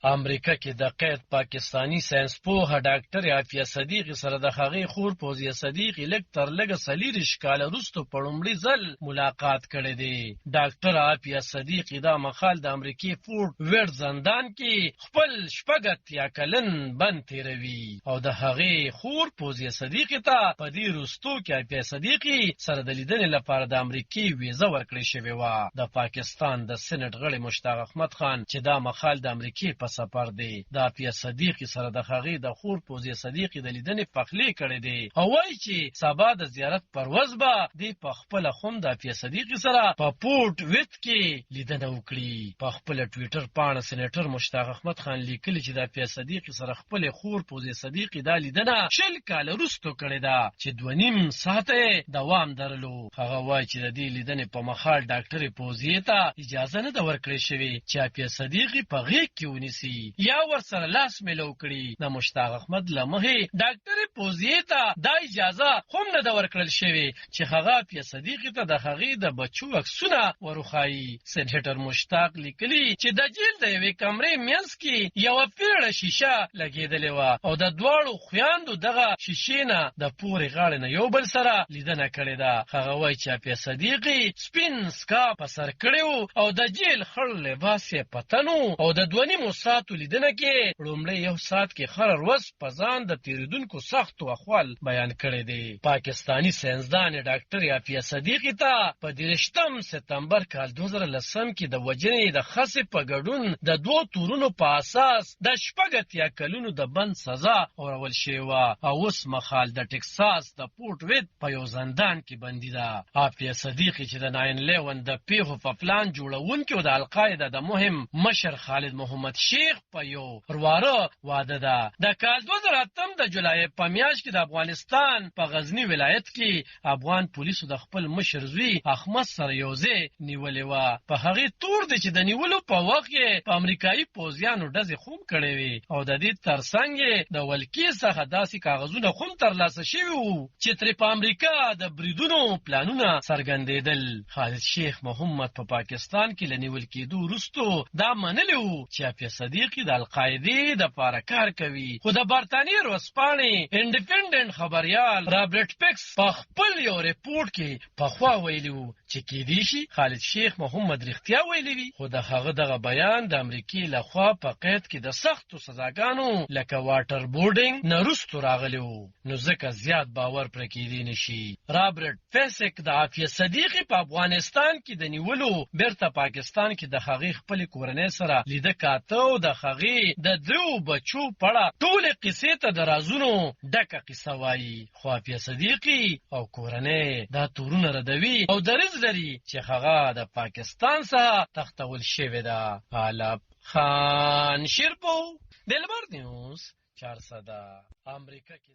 امریکا کې د قید پاکستانی ساينسپوه ډاکټر عافیه صدیق سره د هغې خور فوزیه صدیق لږ تر لږه 40 کاله وروسته په لومړي ځل ملاقات کړی دی. ډاکټر عافیه صدیق دا مخال د امریکې فورټ ویرت زندان کې خپل شپږ اتیا کلن بند تیروي او د هغې خور فوزیه صدیق ته په دې وروستو کې عافیه صدیق سره د لیدنې لپاره د امریکې ویزه ورکړې شوې وه. د پاکستان د سېنات غړي مشتاق احمد خان چې دا مخال د امریکې په سفر دی د عافیه صدیق سره د هغې د خور فوزیه صدیق د لیدنې پخلی کړی دی او وایي چې سبا د زیارت پر ورځ به دی په خپله هم د عافیه صدیق سره په فورټ ویرت کې لیدنه وکړي. په خپله ټویټر پاڼه سېنیټر مشتاق احمد خان لیکلي چې د عافیه صدیق سره خپلې خور فوزیه صدیق دا لیدنه 20 کاله وروسته کړې ده چې 2.5 ساعته دوام درلو. هغه وایي چې د دې لیدنې په مهال ډاکټرې فوزیه ته اجازه نه ده ورکړې شوې چې عافیه صدیق په غېږ کې ونیسي یا ورسره لاس میلو کړي. د مشتاق احمد له مخې ډاکټرې فوزیه ته دا اجازه هم نه ده ورکړل شوې چې هغه عافیه صدیق ته د هغې د بچو عکسونه وروښایي. سېنیټر مشتاق لیکلي چې د جیل د یوې کمرې منځ کې یوه پیړه شیشه لګېدلې وه او د دواړو خویندو دغه شیشې نه د پورې غاړې نه یو بل سره لیدنه کړې ده. هغه وایي چې عافیه صدیق سپین سکاپ په سر کړی او د جیل خړ لباس یې په تن او د 2.5 ساعتو لیدنه کې لومړی 1 ساعت کې هره ورځ په ځان د تېرېدونکو سختو احوال بیان کړی دی. پاکستانی ساینسدان ډاکټر عافیه صدیق ته په 30 سپتمبر کال 2010 کې د وژنې د خصې په ګډون د 2 تورونو په اساس د 80 کلونو د بند سزا اورول شوې وه او اوس مهال د ټکساس د فورټ ویرت په یو زندان کې بندي ده. عافیه صدیق چې د 9/11 د پیښو په پلان جوړونکي او د القاعده د مهم مشر خالد محمد شیخ په یو ورواره واده ده. د کال 2008 د جولای په میاشت کې د افغانستان په غزنی ولایت کې افغان پولیسو د خپل مشر زوی احمد سره یوځای نیولې وه. په هغې تور دی چې د نیولو په وخت کې په امریکایي پوځیانو ډزې خوم کړې وې او د دې ترڅنګ یې د ولکې څخه داسې کاغذونه هم ترلاسه شوي وو چې ترې په امریکا د بریدونو پلانونه څرګندېدل. خالد شیخ محمد په پاکستان کې له نیول کېدو وروستو دا منلی وو چې عافیه صدیق د القاعدې دپاره کار کوي، خو د برطانیې ورځپاڼې انډیپنډنټ خبریال رابرټ پیکس په خپل یو ریپورټ کې پخوا ویلي وو چې کېدای شي خالد شیخ محمد رښتیا ویلي وي، خو د هغه دغه بیان د امریکې لخوا په قید کې د سختو سزاګانو لکه واټر بورډینګ نه وروستو راغلی وو، نو ځکه زیات باور پرې کېدی نشي. رابرټ پیسک د عافیه صدیق په افغانستان کې د نیولو بیرته پاکستان کې د هغې خپلې کورنۍ سره لیده کاته او د هغې د 3 بچو پړه ټولې قصې ته د رازونو ډکه قصه وایي، خو عافیه صدیقي او کورنۍ دا تورونه ردوي او دریځ لري چې هغه د پاکستان څخه تښتول شوې ده. غالب خان شیرپو، دلبر نیوز 400 امریکا کې